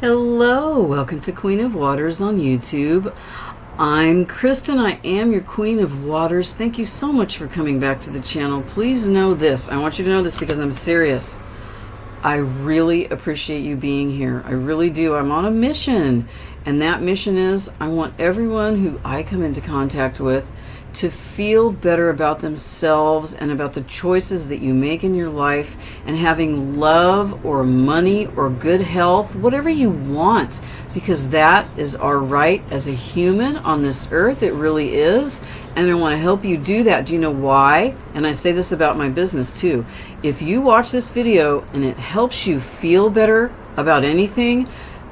Hello, welcome to Queen of Waters on YouTube. I'm Kristen. I am your Queen of Waters. Thank you so much for coming back to the channel. Please know this. I want you to know this because I'm serious. I really appreciate you being here. I really do. I'm on a mission, and that mission is I want everyone who I come into contact with to feel better about themselves and about the choices that you make in your life, and having love or money or good health, whatever you want, because that is our right as a human on this earth. It really is. And I want to help you do that. Do you know why? And I say this about my business too. If you watch this video and it helps you feel better about anything,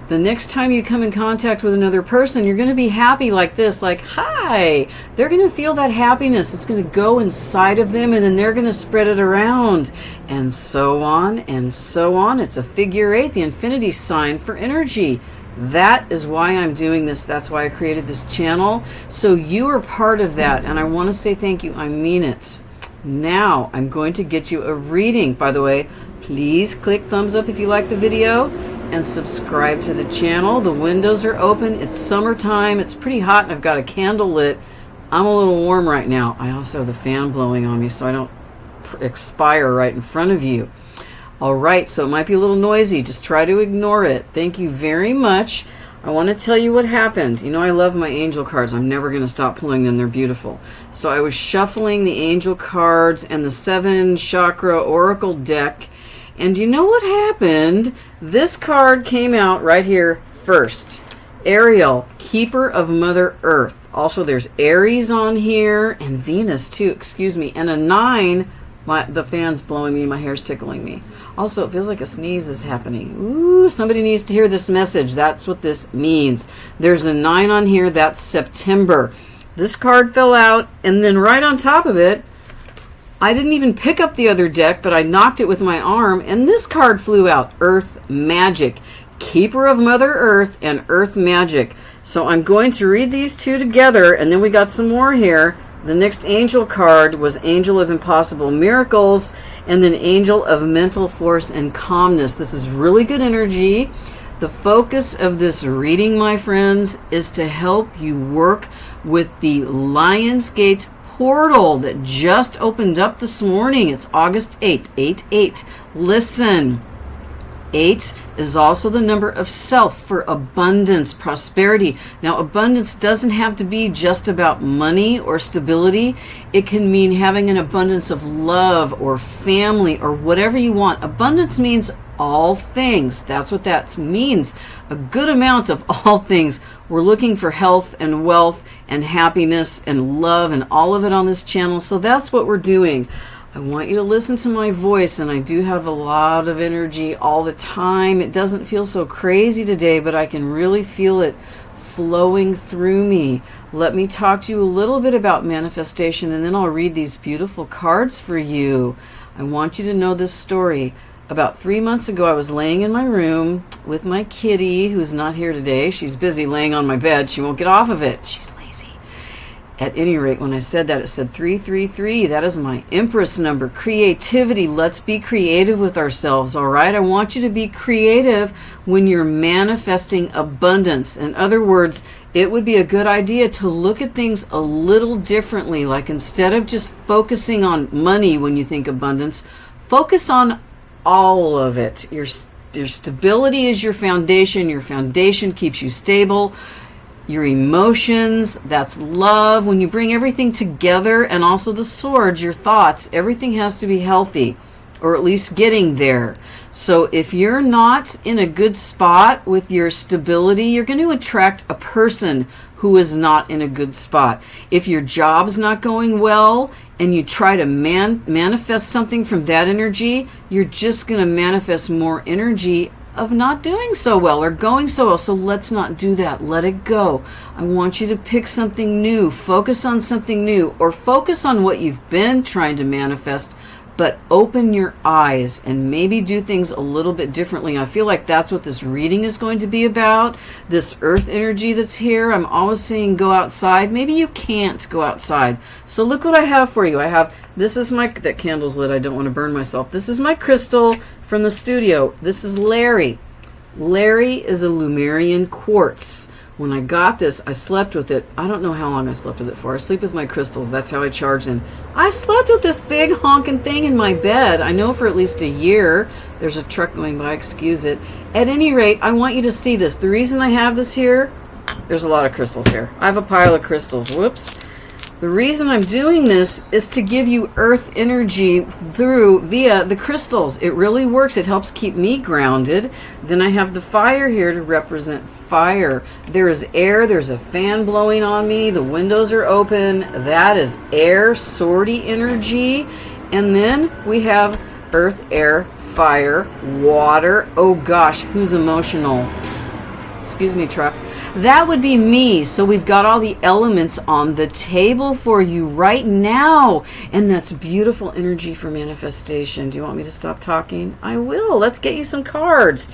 the next time you come in contact with another person, you're going to be happy like this, like, hi. They're going to feel that happiness. It's going to go inside of them, and then they're going to spread it around, and so on and so on. It's a figure eight, the infinity sign for energy. That is why I'm doing this. That's why I created this channel. So you are part of that, and I want to say thank you. I mean it. Now, I'm going to get you a reading. By the way, please click thumbs up if you like the video, and subscribe to the channel. The windows are open. It's summertime. It's pretty hot, and I've got a candle lit. I'm a little warm right now. I also have the fan blowing on me so I don't expire right in front of you. All right, so it might be a little noisy. Just try to ignore it. Thank you very much. I want to tell you what happened. You know, I love my angel cards. I'm never going to stop pulling them. They're beautiful. So I was shuffling the angel cards and the 7 chakra oracle deck, and you know what happened? This card came out right here first. Ariel, keeper of Mother Earth. Also, there's Aries on here, and Venus too, excuse me. And a 9, the fan's blowing me, my hair's tickling me. Also, it feels like a sneeze is happening. Ooh, somebody needs to hear this message. That's what this means. There's a 9 on here, that's September. This card fell out, and then right on top of it, I didn't even pick up the other deck, but I knocked it with my arm, and this card flew out. Earth Magic. Keeper of Mother Earth and Earth Magic. So I'm going to read these two together, and then we got some more here. The next angel card was Angel of Impossible Miracles, and then Angel of Mental Force and Calmness. This is really good energy. The focus of this reading, my friends, is to help you work with the Lionsgate portal that just opened up this morning. It's August 8th, 8-8. Listen, 8 is also the number of self for abundance, prosperity. Now, abundance doesn't have to be just about money or stability. It can mean having an abundance of love or family or whatever you want. Abundance means all things. That's what that means. A good amount of all things. We're looking for health and wealth and happiness and love and all of it on this channel. So that's what we're doing. I want you to listen to my voice, and I do have a lot of energy all the time. It doesn't feel so crazy today, but I can really feel it flowing through me. Let me talk to you a little bit about manifestation, and then I'll read these beautiful cards for you. I want you to know this story. About 3 months ago, I was laying in my room with my kitty, who's not here today. She's busy laying on my bed. She won't get off of it. She's lazy. At any rate, when I said that, it said 333. That is my Empress number. Creativity. Let's be creative with ourselves, all right? I want you to be creative when you're manifesting abundance. In other words, it would be a good idea to look at things a little differently. Like, instead of just focusing on money when you think abundance, focus on all of it. Your stability is your foundation. Your foundation keeps you stable. Your emotions, that's love. When you bring everything together, and also the swords, your thoughts, everything has to be healthy, or at least getting there. So if you're not in a good spot with your stability, you're going to attract a person who is not in a good spot. If your job's not going well and you try to manifest something from that energy, you're just going to manifest more energy of not doing so well or going so well. So let's not do that. Let it go. I want you to pick something new, focus on something new, or focus on what you've been trying to manifest, but open your eyes and maybe do things a little bit differently. I feel like that's what this reading is going to be about. This earth energy that's here. I'm always saying go outside. Maybe you can't go outside. So look what I have for you. I have, this is my, that candle's lit. I don't want to burn myself. This is my crystal from the studio. This is Larry. Larry is a Lemurian quartz. When I got this, I slept with it. I don't know how long I slept with it for. I sleep with my crystals. That's how I charge them. I slept with this big honking thing in my bed. I know for at least a year. There's a truck going by. Excuse it. At any rate, I want you to see this. The reason I have this here, there's a lot of crystals here. I have a pile of crystals. Whoops. The reason I'm doing this is to give you earth energy via the crystals. It really works. It helps keep me grounded. Then I have the fire here to represent fire. There is air. There's a fan blowing on me. The windows are open. That is air, swordy energy. And then we have earth, air, fire, water. Oh gosh, who's emotional? Excuse me, truck. That would be me. So we've got all the elements on the table for you right now. And that's beautiful energy for manifestation. Do you want me to stop talking? I will. Let's get you some cards.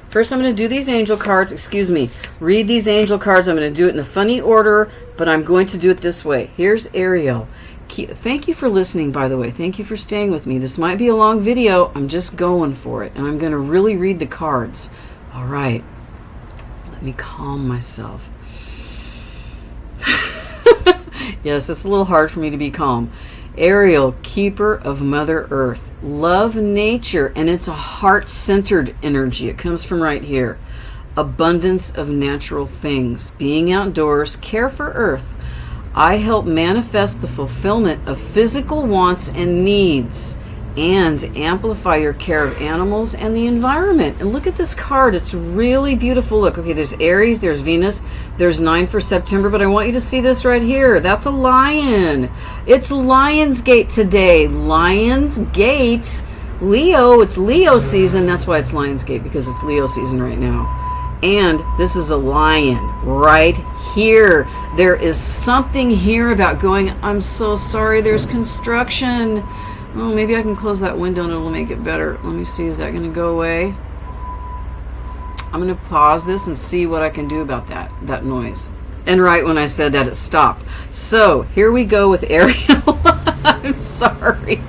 First, I'm going to do these angel cards. Excuse me. Read these angel cards. I'm going to do it in a funny order, but I'm going to do it this way. Here's Ariel. Thank you for listening, by the way. Thank you for staying with me. This might be a long video. I'm just going for it. And I'm going to really read the cards. All right. Let me calm myself. Yes, it's a little hard for me to be calm. Ariel, keeper of Mother Earth. Love nature, and it's a heart-centered energy. It comes from right here. Abundance of natural things. Being outdoors, care for Earth. I help manifest the fulfillment of physical wants and needs, and amplify your care of animals and the environment. And look at this card. It's really beautiful. Look, okay, there's Aries, there's Venus, there's 9 for September, but I want you to see this right here. That's a lion. It's Lionsgate today. Lionsgate, Leo. It's Leo season. That's why it's Lionsgate, because it's Leo season right now. And this is a lion right here. There is something here about going, I'm so sorry, there's construction. Oh, maybe I can close that window and it'll make it better. Let me see. Is that going to go away? I'm going to pause this and see what I can do about that noise. And right when I said that, it stopped. So here we go with Ariel. I'm sorry.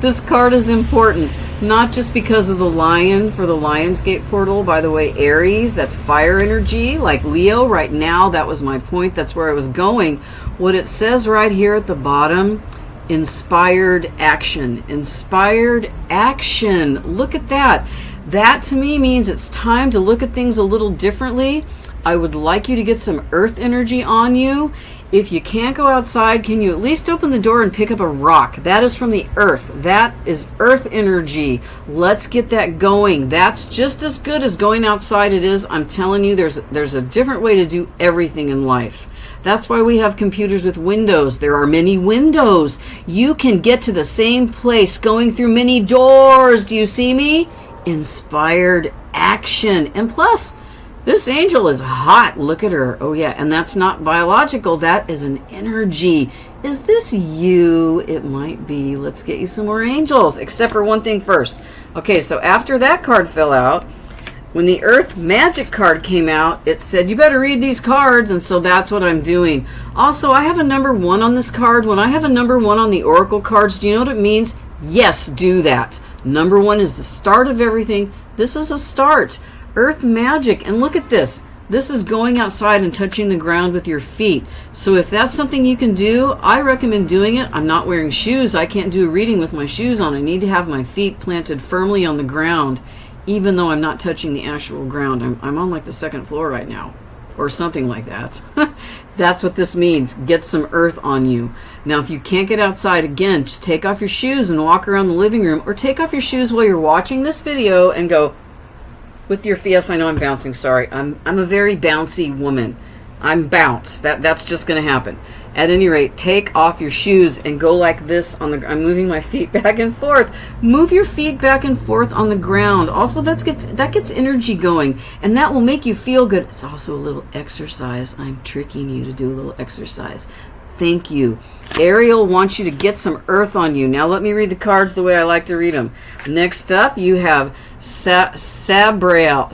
This card is important, not just because of the lion for the Lionsgate portal. By the way, Aries, that's fire energy, like Leo right now. That was my point. That's where I was going. What it says right here at the bottom, inspired action. Inspired action. Look at that. That to me means it's time to look at things a little differently. I would like you to get some earth energy on you. If you can't go outside, can you at least open the door and pick up a rock? That is from the earth. That is earth energy. Let's get that going. That's just as good as going outside it is. I'm telling you, there's a different way to do everything in life. That's why we have computers with windows. There are many windows. You can get to the same place going through many doors. Do you see me? Inspired action. And plus, this angel is hot. Look at her. Oh, yeah. And that's not biological. That is an energy. Is this you? It might be. Let's get you some more angels. Except for one thing first. Okay, so after that card fell out, when the Earth Magic card came out, it said, you better read these cards, and so that's what I'm doing. Also, I have a number 1 on this card. When I have a number 1 on the Oracle cards, do you know what it means? Yes, do that. Number 1 is the start of everything. This is a start. Earth Magic, and look at this. This is going outside and touching the ground with your feet. So if that's something you can do, I recommend doing it. I'm not wearing shoes. I can't do a reading with my shoes on. I need to have my feet planted firmly on the ground, even though I'm not touching the actual ground. I'm on like the 2nd floor right now, or something like that. That's what this means. Get some earth on you. Now, if you can't get outside, again, just take off your shoes and walk around the living room, or take off your shoes while you're watching this video and go with your feet. Yes, I know I'm bouncing. Sorry. I'm a very bouncy woman. I'm bounce. That's just going to happen. At any rate, take off your shoes and go like this on the. I'm moving my feet back and forth. Move your feet back and forth on the ground. Also, that gets energy going, and that will make you feel good. It's also a little exercise. I'm tricking you to do a little exercise. Thank you. Ariel wants you to get some earth on you. Now let me read the cards the way I like to read them. Next up, you have Sabrel.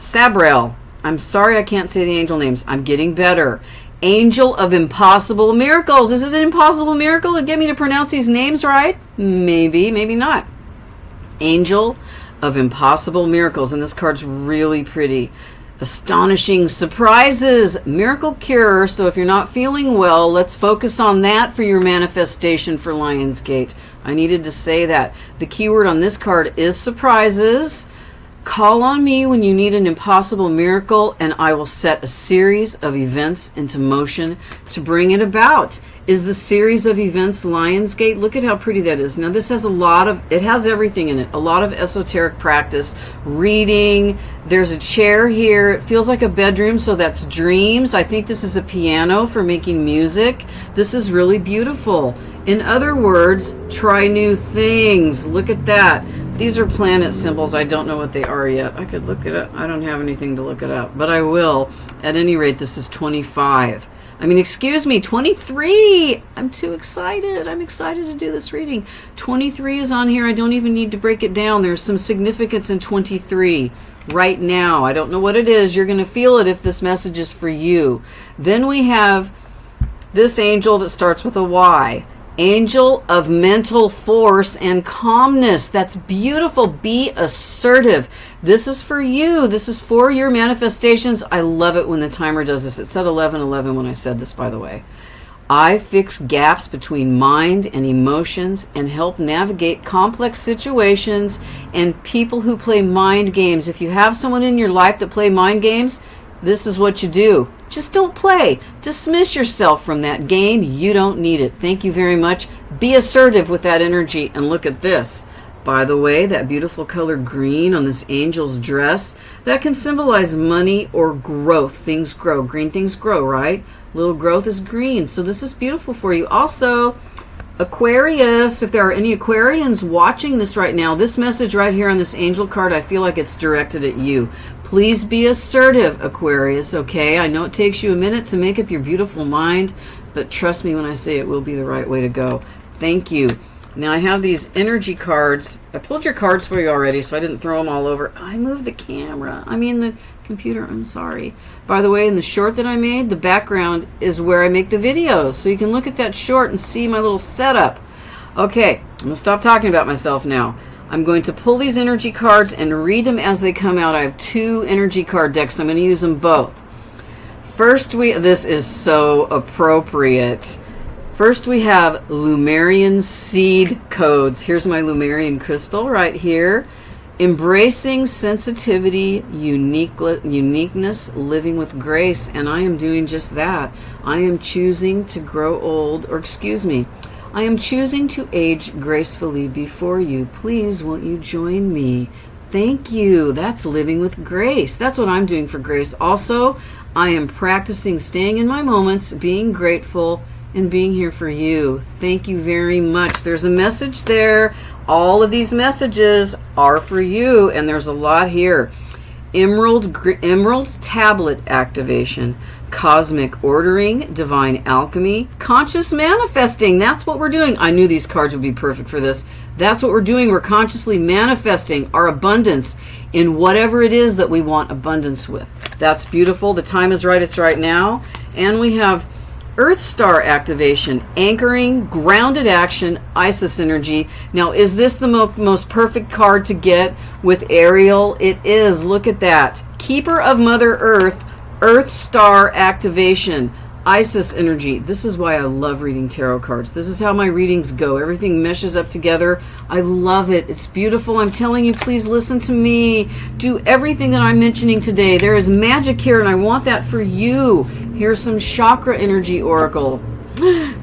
I'm sorry I can't say the angel names. I'm getting better. Angel of Impossible Miracles. Is it an impossible miracle to get me to pronounce these names right? Maybe, maybe not. Angel of impossible miracles. And this card's really pretty. Astonishing surprises, miracle cure. So if you're not feeling well, let's focus on that for your manifestation for Lionsgate. I needed to say that. The keyword on this card is surprises. Call on me when you need an impossible miracle, and I will set a series of events into motion to bring it about. Is the series of events Lionsgate? Look at how pretty that is. Now this has it has everything in it. A lot of esoteric practice, reading. There's a chair here. It feels like a bedroom, so that's dreams. I think this is a piano for making music. This is really beautiful. In other words, try new things. Look at that. These are planet symbols. I don't know what they are yet. I could look it up. I don't have anything to look it up, but I will. At any rate, this is 25. I mean, excuse me, 23. I'm too excited. I'm excited to do this reading. 23 is on here. I don't even need to break it down. There's some significance in 23 right now. I don't know what it is. You're going to feel it if this message is for you. Then we have this angel that starts with a Y. Angel of mental force and calmness. That's beautiful. Be assertive. This is for you. This is for your manifestations. I love it when the timer does this. It said 11:11 when I said this, by the way. I fix gaps between mind and emotions and help navigate complex situations and people who play mind games. If you have someone in your life that play mind games, this is what you do. Just don't play. Dismiss yourself from that game. You don't need it. Thank you very much. Be assertive with that energy. And look at this. By the way, that beautiful color green on this angel's dress, that can symbolize money or growth. Things grow. Green things grow, right? Little growth is green. So this is beautiful for you. Also, Aquarius, if there are any Aquarians watching this right now, this message right here on this angel card, I feel like it's directed at you. Please be assertive, Aquarius, okay? I know it takes you a minute to make up your beautiful mind, but trust me when I say it will be the right way to go. Thank you. Now I have these energy cards. I pulled your cards for you already, so I didn't throw them all over. I moved the camera. I mean the computer. I'm sorry. By the way, in the short that I made, the background is where I make the videos, so you can look at that short and see my little setup. Okay, I'm going to stop talking about myself now. I'm going to pull these energy cards and read them as they come out. I have 2 energy card decks. I'm going to use them both. First, this is so appropriate. First, we have Lumerian seed codes. Here's my Lumerian crystal right here. Embracing sensitivity, uniqueness, living with grace. And I am doing just that. I am choosing to grow old, or excuse me, I am choosing to age gracefully before you. Please, won't you join me? Thank you. That's living with grace. That's what I'm doing for grace. Also, I am practicing staying in my moments, being grateful, and being here for you. Thank you very much. There's a message there. All of these messages are for you, and there's a lot here. Emerald tablet activation, cosmic ordering, divine alchemy, conscious manifesting. That's what we're doing. I knew these cards would be perfect for this. That's what we're doing. We're consciously manifesting our abundance in whatever it is that we want abundance with. That's beautiful. The time is right. It's right now. And we have Earth Star activation, anchoring, grounded action, Isis energy. Now, is this the most perfect card to get with Ariel? It is. Look at that. Keeper of Mother Earth, Earth Star activation, Isis energy. This is why I love reading tarot cards. This is how my readings go. Everything meshes up together. I love it. It's beautiful. I'm telling you, please listen to me. Do everything that I'm mentioning today. There is magic here, and I want that for you. Here's some chakra energy oracle.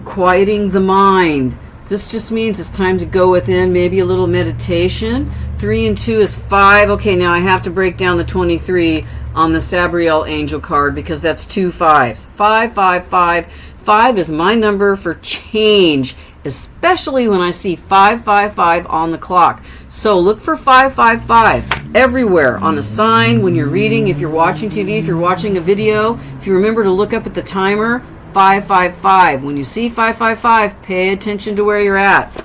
Quieting the mind. This just means it's time to go within, maybe a little meditation. 3 and 2 is 5. Okay, now I have to break down the 23 on the Sabriel angel card because that's 2 5s. 5, 5, 5. 5 is my number for change, especially when I see 5, 5, 5 on the clock. So look for 5, 5, 5 everywhere on a sign when you're reading, if you're watching TV, if you're watching a video. If you remember to look up at the timer, 5, 5, 5. When you see 5, 5, 5, pay attention to where you're at.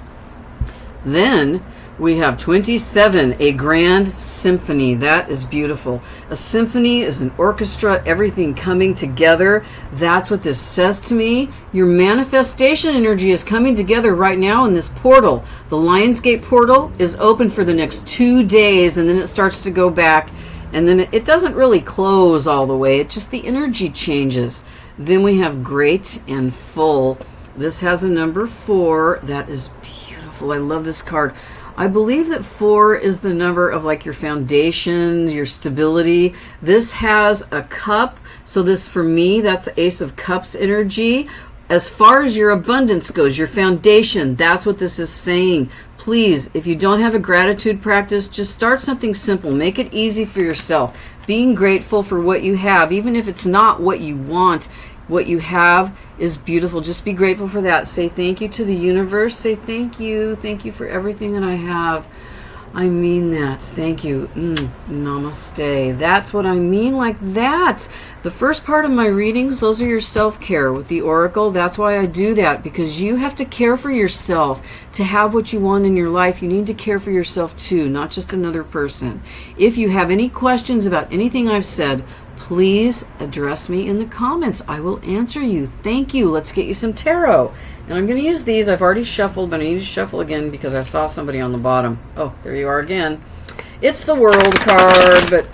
Then We have 27, a grand symphony. That is beautiful. A symphony is an orchestra, everything coming together. That's what this says to me. Your manifestation energy is coming together right now in this portal. The Lionsgate portal is open for the next 2 days, and then it starts to go back, and then it doesn't really close all the way. It just, the energy changes. Then we have great and full. This has a number 4. That is beautiful. I love this card. I believe that 4 is the number of like your foundations, your stability. This has a cup. So this, for me, that's Ace of Cups energy. As far as your abundance goes, your foundation, that's what this is saying. Please, if you don't have a gratitude practice, just start something simple. Make it easy for yourself. Being grateful for what you have, even if it's not what you want. What you have is beautiful. Just be grateful for that. Say thank you to the universe. Say thank you. Thank you for everything that I have. I mean that. Thank you. Namaste. That's what I mean, like that. The first part of my readings, those are your self-care with the Oracle. That's why I do that, because you have to care for yourself. To have what you want in your life, you need to care for yourself too, not just another person. If you have any questions about anything I've said, please address me in the comments. I will answer you. Thank you. Let's get you some tarot. And I'm going to use these. I've already shuffled, but I need to shuffle again because I saw somebody on the bottom. Oh, there you are again. It's the World card, but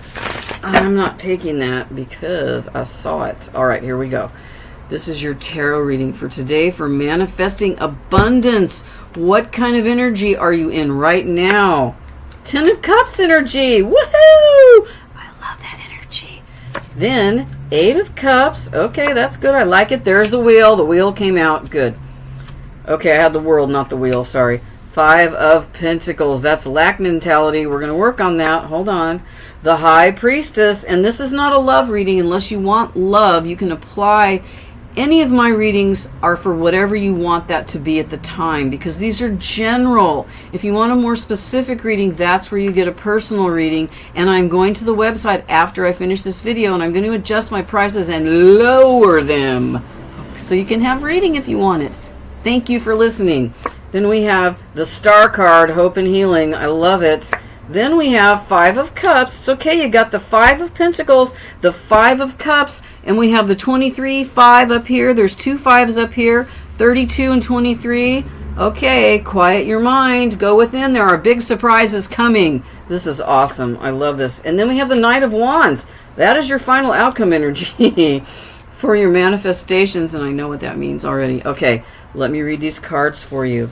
I'm not taking that because I saw it. All right, here we go. This is your tarot reading for today for manifesting abundance. What kind of energy are you in right now? 10 of Cups energy. Woohoo! Then 8 of Cups. Okay, that's good. I like it. There's the wheel. The wheel came out. Good. Okay, I had the world, not the wheel. Sorry. 5 of Pentacles. That's lack mentality. We're going to work on that. Hold on. The High Priestess. And this is not a love reading. Unless you want love, you can apply. Any of my readings are for whatever you want that to be at the time, because these are general. If you want a more specific reading, that's where you get a personal reading. And I'm going to the website after I finish this video, and I'm going to adjust my prices and lower them so you can have reading if you want it. Thank you for listening. Then we have the Star card, Hope and Healing. I love it. Then we have 5 of Cups. It's okay, you got the 5 of Pentacles, the 5 of Cups, and we have the 23, 5 up here. There's 2 5s up here, 32 and 23. Okay, quiet your mind. Go within. There are big surprises coming. This is awesome. I love this. And then we have the Knight of Wands. That is your final outcome energy for your manifestations, and I know what that means already. Okay, let me read these cards for you.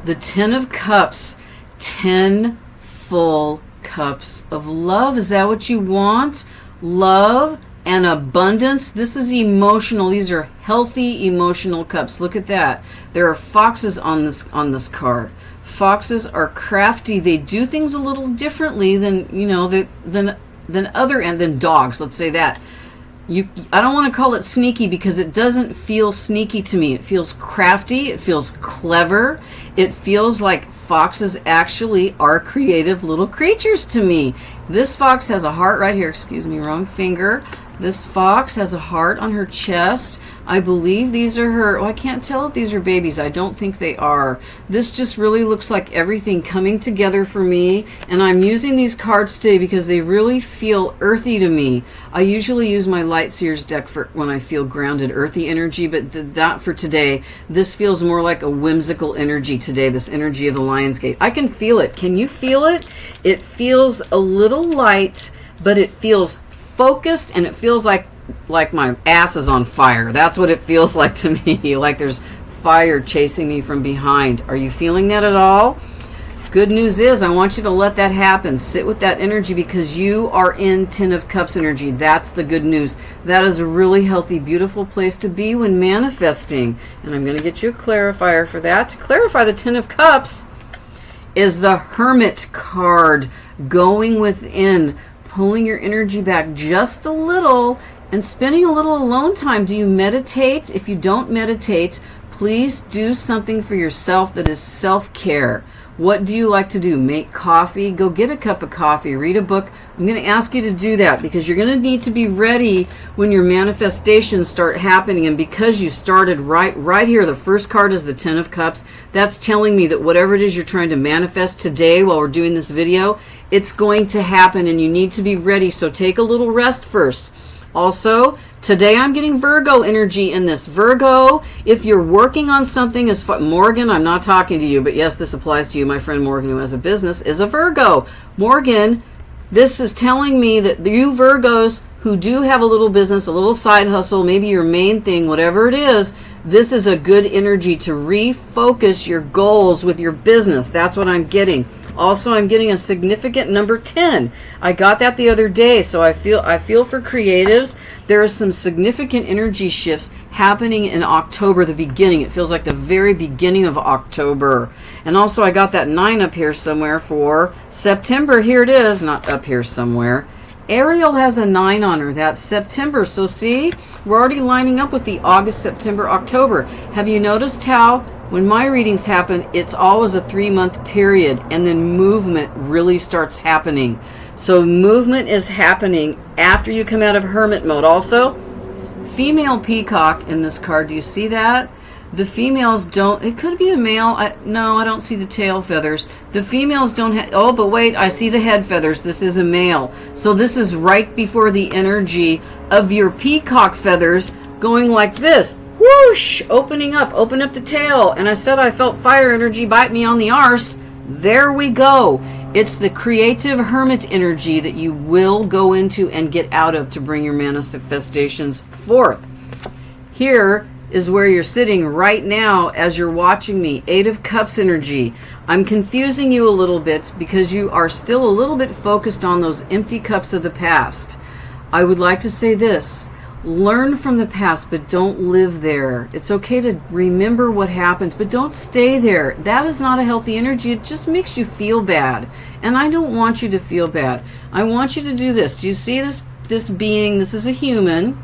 The 10 of Cups. 10 full cups of love. Is that what you want? Love and abundance. This is emotional. These are healthy emotional cups. Look at that. There are foxes on this card. Foxes are crafty. They do things a little differently than, you know, than dogs. Let's say that. I don't want to call it sneaky because it doesn't feel sneaky to me. It feels crafty. It feels clever. It feels like foxes actually are creative little creatures to me. This fox has a heart right here. Excuse me, wrong finger. This fox has a heart on her chest. I believe these are her. Well, I can't tell if these are babies. I don't think they are. This just really looks like everything coming together for me. And I'm using these cards today because they really feel earthy to me. I usually use my Light Seers deck for when I feel grounded, earthy energy. But that for today, this feels more like a whimsical energy today. This energy of the Lionsgate. I can feel it. Can you feel it? It feels a little light, but it feels focused, and it feels like my ass is on fire. That's what it feels like to me. Like there's fire chasing me from behind. Are you feeling that at all? Good news is I want you to let that happen. Sit with that energy because you are in 10 of Cups energy. That's the good news. That is a really healthy, beautiful place to be when manifesting. And I'm going to get you a clarifier for that. To clarify the 10 of Cups is the Hermit card. Going within, pulling your energy back just a little and spending a little alone time. Do you meditate? If you don't meditate, please do something for yourself that is self-care. What do you like to do? Make coffee? Go get a cup of coffee. Read a book. I'm going to ask you to do that because you're going to need to be ready when your manifestations start happening. And because you started right here, the first card is the Ten of Cups. That's telling me that whatever it is you're trying to manifest today while we're doing this video, it's going to happen and you need to be ready. So take a little rest first. Also, today I'm getting Virgo energy in this. Virgo, if you're working on something, Morgan, I'm not talking to you, but yes, this applies to you. My friend Morgan, who has a business, is a Virgo. Morgan, this is telling me that you Virgos who do have a little business, a little side hustle, maybe your main thing, whatever it is, this is a good energy to refocus your goals with your business. That's what I'm getting. Also, I'm getting a significant number 10. I got that the other day, so I feel for creatives, there are some significant energy shifts happening in October, the beginning. It feels like the very beginning of October. And also, I got that 9 up here somewhere for September. Here it is, not up here somewhere. Ariel has a 9 on her. That's September. So see, we're already lining up with the August, September, October. Have you noticed how when my readings happen, it's always a 3-month period, and then movement really starts happening. So movement is happening after you come out of hermit mode. Also, female peacock in this card. Do you see that? The females don't, it could be a male. No, I don't see the tail feathers. The females don't have, oh, but wait, I see the head feathers. This is a male. So this is right before the energy of your peacock feathers going like this. Whoosh, open up the tail. And I said I felt fire energy bite me on the arse. There we go. It's the creative hermit energy that you will go into and get out of to bring your manifestations forth. Here is where you're sitting right now as you're watching me. 8 of Cups energy. I'm confusing you a little bit because you are still a little bit focused on those empty cups of the past. I would like to say this. Learn from the past, but don't live there. It's okay to remember what happened, but don't stay there. That is not a healthy energy. It just makes you feel bad. And I don't want you to feel bad. I want you to do this. Do you see this being? This is a human.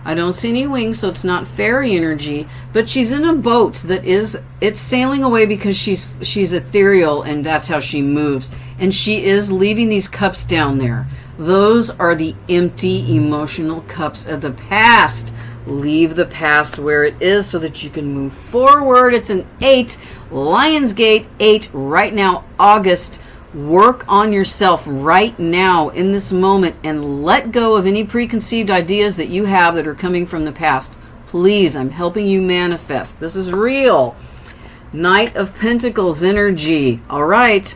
I don't see any wings, so it's not fairy energy, but she's in a boat that it's sailing away because she's ethereal, and that's how she moves. And she is leaving these cups down there. Those are the empty emotional cups of the past. Leave the past where it is so that you can move forward. It's an 8, Lionsgate 8 right now, August. Work on yourself right now in this moment and let go of any preconceived ideas that you have that are coming from the past. Please, I'm helping you manifest. This is real. Knight of Pentacles energy. All right.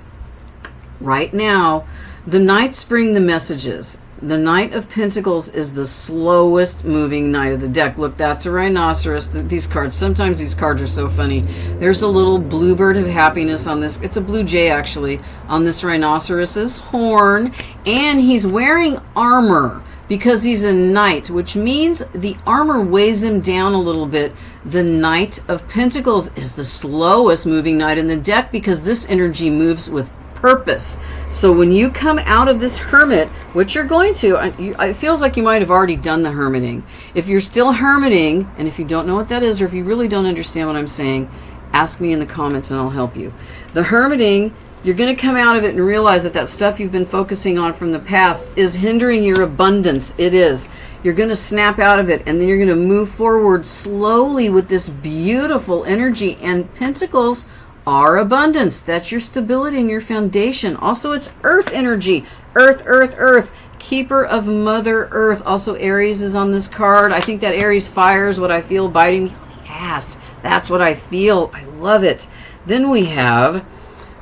Right now, the Knights bring the messages. The Knight of Pentacles is the slowest moving knight of the deck. Look, that's a rhinoceros. These cards, sometimes these cards are so funny. There's a little bluebird of happiness on this. It's a blue jay, actually, on this rhinoceros's horn. And he's wearing armor because he's a knight, which means the armor weighs him down a little bit. The Knight of Pentacles is the slowest moving knight in the deck because this energy moves with purpose. So when you come out of this hermit, which you're going to, it feels like you might have already done the hermiting. If you're still hermiting, and if you don't know what that is, or if you really don't understand what I'm saying, ask me in the comments and I'll help you. The hermiting, you're going to come out of it and realize that stuff you've been focusing on from the past is hindering your abundance. It is. You're going to snap out of it, and then you're going to move forward slowly with this beautiful energy. And Pentacles are abundance. That's your stability and your foundation. Also, it's earth energy. Earth, earth, earth. Keeper of Mother Earth. Also, Aries is on this card. I think that Aries fire is what I feel biting me. Yes, that's what I feel. I love it. Then we have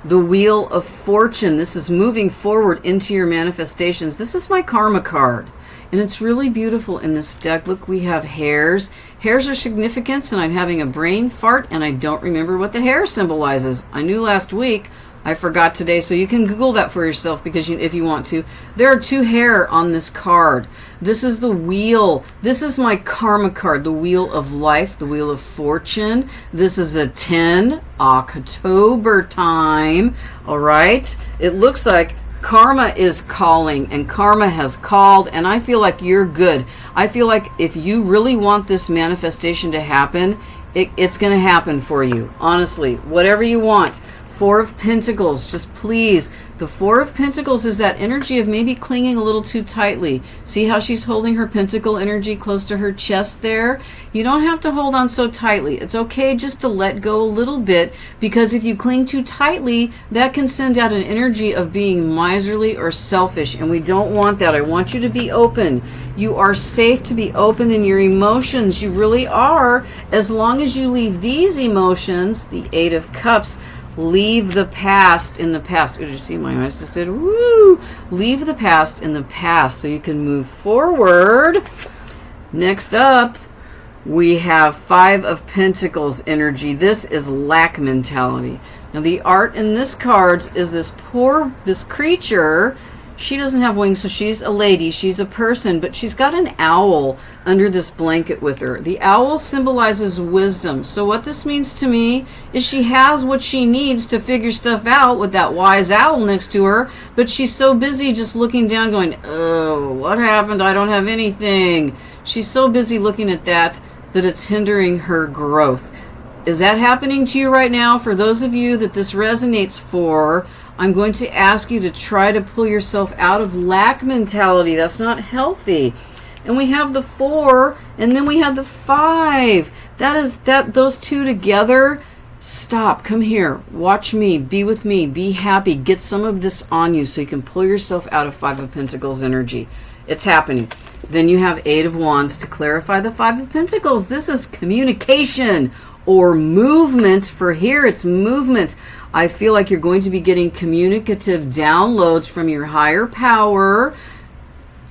the Wheel of Fortune. This is moving forward into your manifestations. This is my karma card. And it's really beautiful in this deck. Look, we have hares. Hares are significant, and I'm having a brain fart, and I don't remember what the hare symbolizes. I knew last week. I forgot today, so you can Google that for yourself because if you want to. There are 2 hare on this card. This is the wheel. This is my karma card, the Wheel of Life, the Wheel of Fortune. This is a 10, October time. All right? It looks like karma is calling, and karma has called, and I feel like you're good. I feel like if you really want this manifestation to happen, it's going to happen for you. Honestly, whatever you want. Four of Pentacles, just please. The Four of Pentacles is that energy of maybe clinging a little too tightly. See how she's holding her pentacle energy close to her chest there? You don't have to hold on so tightly. It's okay just to let go a little bit, because if you cling too tightly, that can send out an energy of being miserly or selfish, and we don't want that. I want you to be open. You are safe to be open in your emotions. You really are, as long as you leave these emotions, the Eight of Cups, leave the past in the past. Did you see my eyes just did? Woo! Leave the past in the past so you can move forward. Next up, we have Five of Pentacles energy. This is lack mentality. Now, the art in this cards is this creature. She doesn't have wings, so she's a lady. She's a person, but she's got an owl under this blanket with her. The owl symbolizes wisdom. So what this means to me is she has what she needs to figure stuff out with that wise owl next to her, but she's so busy just looking down going, oh, what happened? I don't have anything. She's so busy looking at that it's hindering her growth. Is that happening to you right now? For those of you that this resonates for, I'm going to ask you to try to pull yourself out of lack mentality. That's not healthy. And we have the Four, and then we have the Five. Those two together. Stop. Come here. Watch me. Be with me. Be happy. Get some of this on you so you can pull yourself out of Five of Pentacles energy. It's happening. Then you have Eight of Wands to clarify the Five of Pentacles. This is communication or movement. For here, it's movement. I feel like you're going to be getting communicative downloads from your higher power,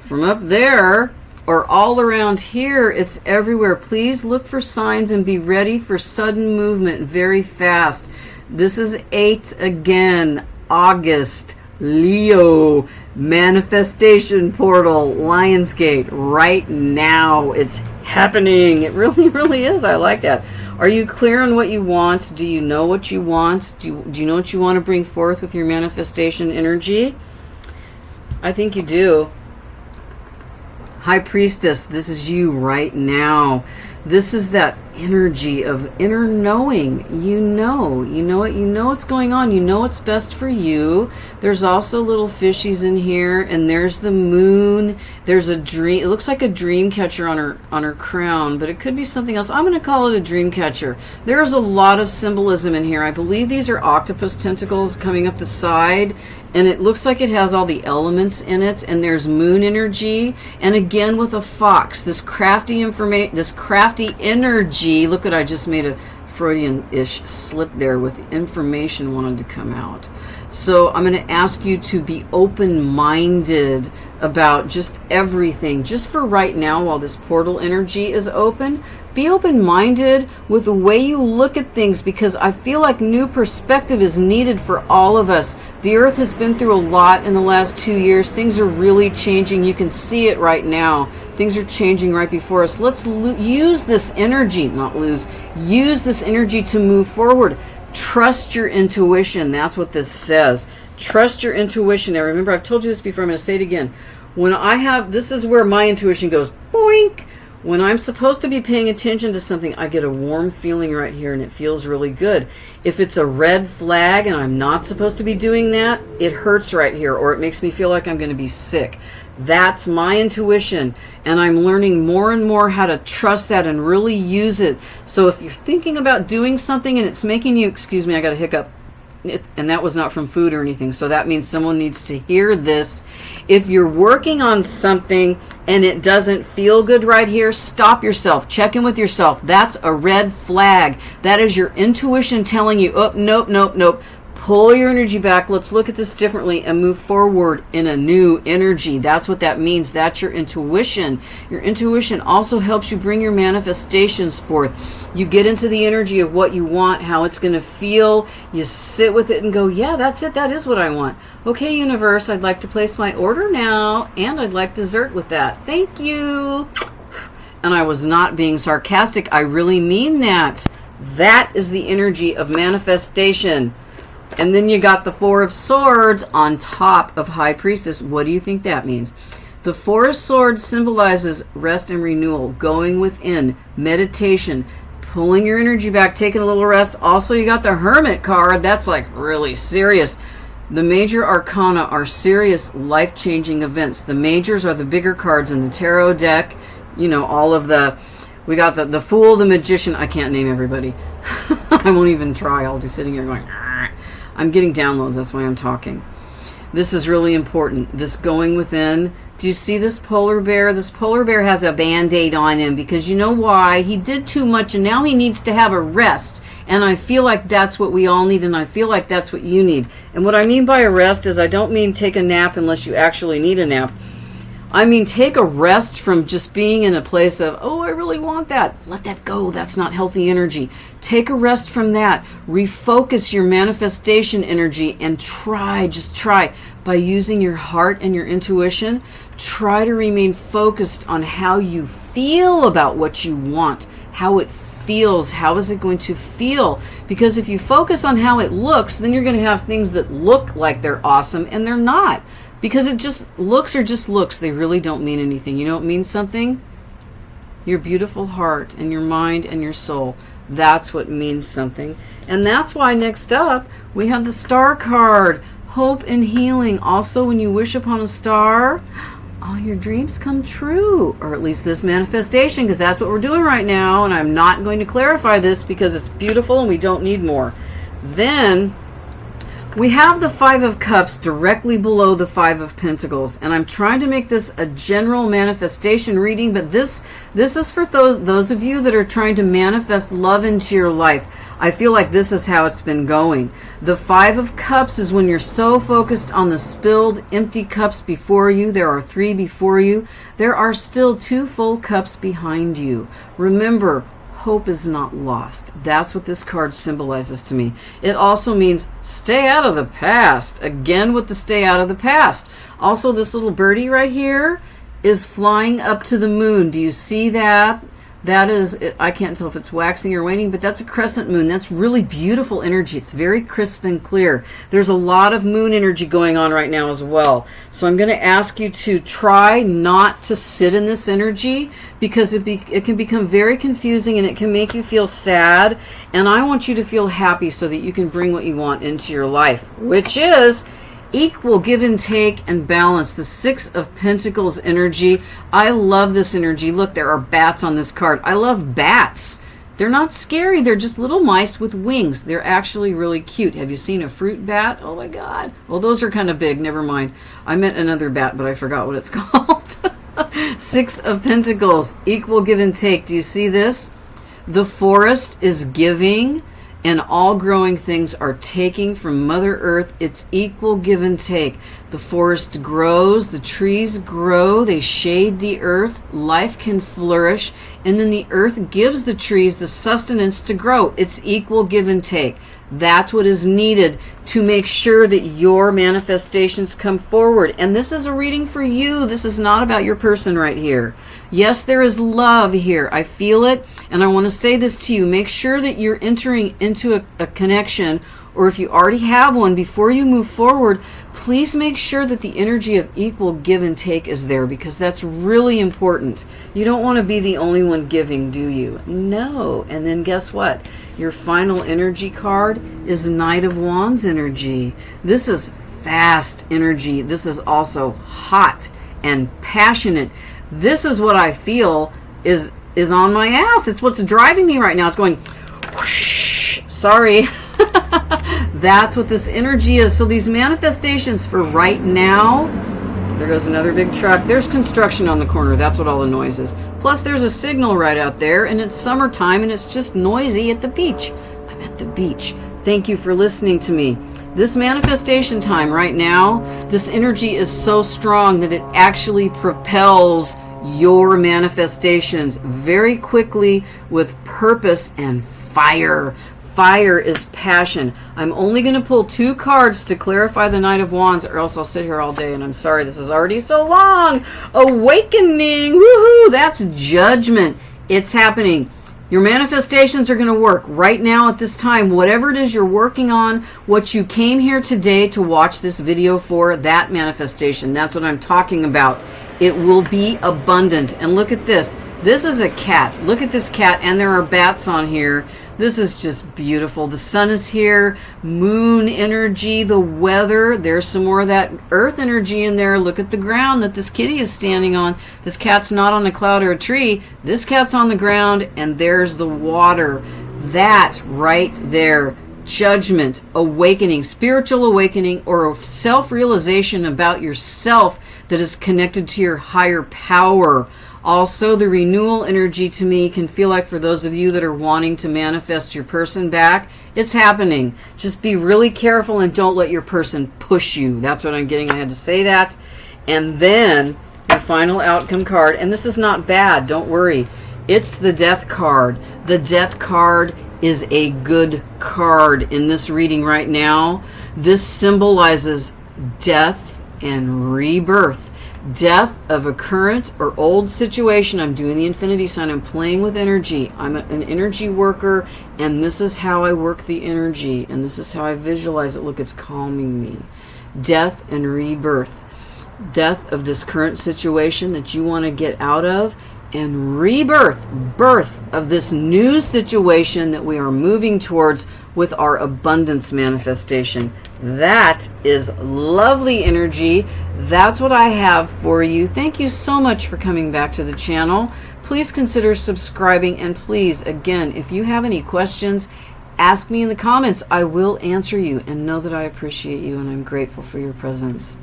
from up there, or all around here. It's everywhere. Please look for signs and be ready for sudden movement very fast. This is 8 again. August, Leo, manifestation portal, Lionsgate, right now. It's happening. It really, really is. I like that. Are you clear on what you want? Do you know what you want? Do you know what you want to bring forth with your manifestation energy? I think you do. High Priestess, this is you right now. This is that energy of inner knowing. You know it. You know what's going on. You know what's best for you. There's also little fishies in here, and there's the moon. There's a dream. It looks like a dream catcher on her crown, but it could be something else. I'm going to call it a dream catcher. There's a lot of symbolism in here. I believe these are octopus tentacles coming up the side, and it looks like it has all the elements in it, and there's moon energy, and again with a fox, this crafty energy. Look what I just made a Freudian-ish slip there with information wanted to come out. So I'm going to ask you to be open-minded about just everything. Just for right now, while this portal energy is open, be open-minded with the way you look at things, because I feel like new perspective is needed for all of us. The earth has been through a lot in the last 2 years. Things are really changing. You can see it right now. Things are changing right before us. Let's use this energy, use this energy to move forward. Trust your intuition. That's what this says. Trust your intuition. Now remember, I've told you this before. I'm going to say it again. This is where my intuition goes, boink. When I'm supposed to be paying attention to something, I get a warm feeling right here, and it feels really good. If it's a red flag and I'm not supposed to be doing that, it hurts right here, or it makes me feel like I'm going to be sick. That's my intuition, and I'm learning more and more how to trust that and really use it. So if you're thinking about doing something and it's making you, excuse me, I got a hiccup. And that was not from food or anything, so that means someone needs to hear this. If you're working on something and it doesn't feel good right here, stop yourself. Check in with yourself. That's a red flag. That is your intuition telling you, oh, nope, nope, nope. Pull your energy back. Let's look at this differently and move forward in a new energy. That's what that means. That's your intuition. Your intuition also helps you bring your manifestations forth. You get into the energy of what you want, how it's going to feel. You sit with it and go, yeah, that's it. That is what I want. Okay, universe, I'd like to place my order now, and I'd like dessert with that. Thank you. And I was not being sarcastic. I really mean that. That is the energy of manifestation. And then you got the Four of Swords on top of High Priestess. What do you think that means? The Four of Swords symbolizes rest and renewal, going within, meditation, pulling your energy back, taking a little rest. Also, you got the Hermit card. That's like really serious. The major arcana are serious life-changing events. The majors are the bigger cards in the tarot deck. You know, all of the, we got the Fool, the Magician. I can't name everybody. I won't even try. I'll be sitting here going, "Argh." I'm getting downloads. That's why I'm talking. This is really important. This going within. Do you see this polar bear? This polar bear has a band-aid on him because you know why? He did too much and now he needs to have a rest. And I feel like that's what we all need, and I feel like that's what you need. And what I mean by a rest is I don't mean take a nap unless you actually need a nap. I mean take a rest from just being in a place of, oh, I really want that. Let that go. That's not healthy energy. Take a rest from that. Refocus your manifestation energy and just try by using your heart and your intuition. Try to remain focused on how you feel about what you want, how it feels, how is it going to feel? Because if you focus on how it looks, then you're going to have things that look like they're awesome and they're not. Because it just looks are just looks. They really don't mean anything. You know what means something? Your beautiful heart and your mind and your soul. That's what means something. And that's why next up we have the Star card. Hope and healing. Also, when you wish upon a star, all your dreams come true. Or at least this manifestation, because that's what we're doing right now. And I'm not going to clarify this because it's beautiful and we don't need more. Then we have the Five of Cups directly below the Five of Pentacles, and I'm trying to make this a general manifestation reading, but this is for those of you that are trying to manifest love into your life. I feel like this is how it's been going. The Five of Cups is when you're so focused on the spilled, empty cups before you. There are 3 before you. There are still 2 full cups behind you. Remember, hope is not lost. That's what this card symbolizes to me. It also means stay out of the past. Again with the stay out of the past. Also, this little birdie right here is flying up to the moon. Do you see that? That is, I can't tell if it's waxing or waning, but that's a crescent moon. That's really beautiful energy. It's very crisp and clear. There's a lot of moon energy going on right now as well. So I'm going to ask you to try not to sit in this energy because it can become very confusing and it can make you feel sad. And I want you to feel happy so that you can bring what you want into your life, which is equal give and take and balance. The Six of Pentacles energy. I love this energy. Look, there are bats on this card. I love bats. They're not scary. They're just little mice with wings. They're actually really cute. Have you seen a fruit bat? Oh my God. Well, those are kind of big. Never mind. I meant another bat, but I forgot what it's called. Six of Pentacles. Equal give and take. Do you see this? The forest is giving, and all growing things are taking from Mother Earth. It's equal give and take. The forest grows, the trees grow, they shade the earth, life can flourish, and then the earth gives the trees the sustenance to grow. It's equal give and take. That's what is needed to make sure that your manifestations come forward. And this is a reading for you. This is not about your person right here. Yes, there is love here. I feel it. And I want to say this to you. Make sure that you're entering into a connection, or if you already have one, before you move forward, please make sure that the energy of equal give and take is there, because that's really important. You don't want to be the only one giving, do you? No. And then guess what? Your final energy card is Knight of Wands energy. This is fast energy. This is also hot and passionate. This is what I feel is on my ass. It's what's driving me right now. It's going whoosh. Sorry. That's what this energy is. So these manifestations for right now, there goes another big truck. There's construction on the corner. That's what all the noise is. Plus there's a signal right out there, and it's summertime and it's just noisy at the beach. I'm at the beach. Thank you for listening to me. This manifestation time right now, this energy is so strong that it actually propels your manifestations very quickly with purpose and fire. Fire is passion. I'm only going to pull 2 cards to clarify the Knight of Wands, or else I'll sit here all day, and I'm sorry this is already so long. Awakening. Woohoo! That's judgment. It's happening. Your manifestations are going to work right now at this time. Whatever it is you're working on, what you came here today to watch this video for, that manifestation. That's what I'm talking about. It will be abundant. And look at this. This is a cat. Look at this cat, and there are bats on here. This is just beautiful. The sun is here, moon energy, the weather. There's some more of that earth energy in there. Look at the ground that this kitty is standing on. This cat's not on a cloud or a tree. This cat's on the ground, and there's the water. That right there, judgment, awakening, spiritual awakening, or self-realization about yourself that is connected to your higher power. Also, the renewal energy to me can feel like, for those of you that are wanting to manifest your person back, it's happening. Just be really careful and don't let your person push you. That's what I'm getting. I had to say that. And then the final outcome card, and this is not bad, don't worry. It's the Death card. The Death card is a good card in this reading right now. This symbolizes death and rebirth. Death of a current or old situation. I'm doing the infinity sign. I'm playing with energy. I'm an energy worker, and this is how I work the energy, and this is how I visualize it. Look, it's calming me. Death and rebirth. Death of this current situation that you want to get out of, and rebirth, birth of this new situation that we are moving towards with our abundance manifestation. That is lovely energy. That's what I have for you. Thank you so much for coming back to the channel. Please consider subscribing, and please, again, if you have any questions, ask me in the comments. I will answer you, and know that I appreciate you and I'm grateful for your presence.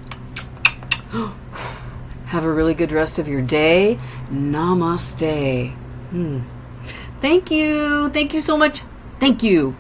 Have a really good rest of your day. Namaste. Thank you. Thank you so much. Thank you.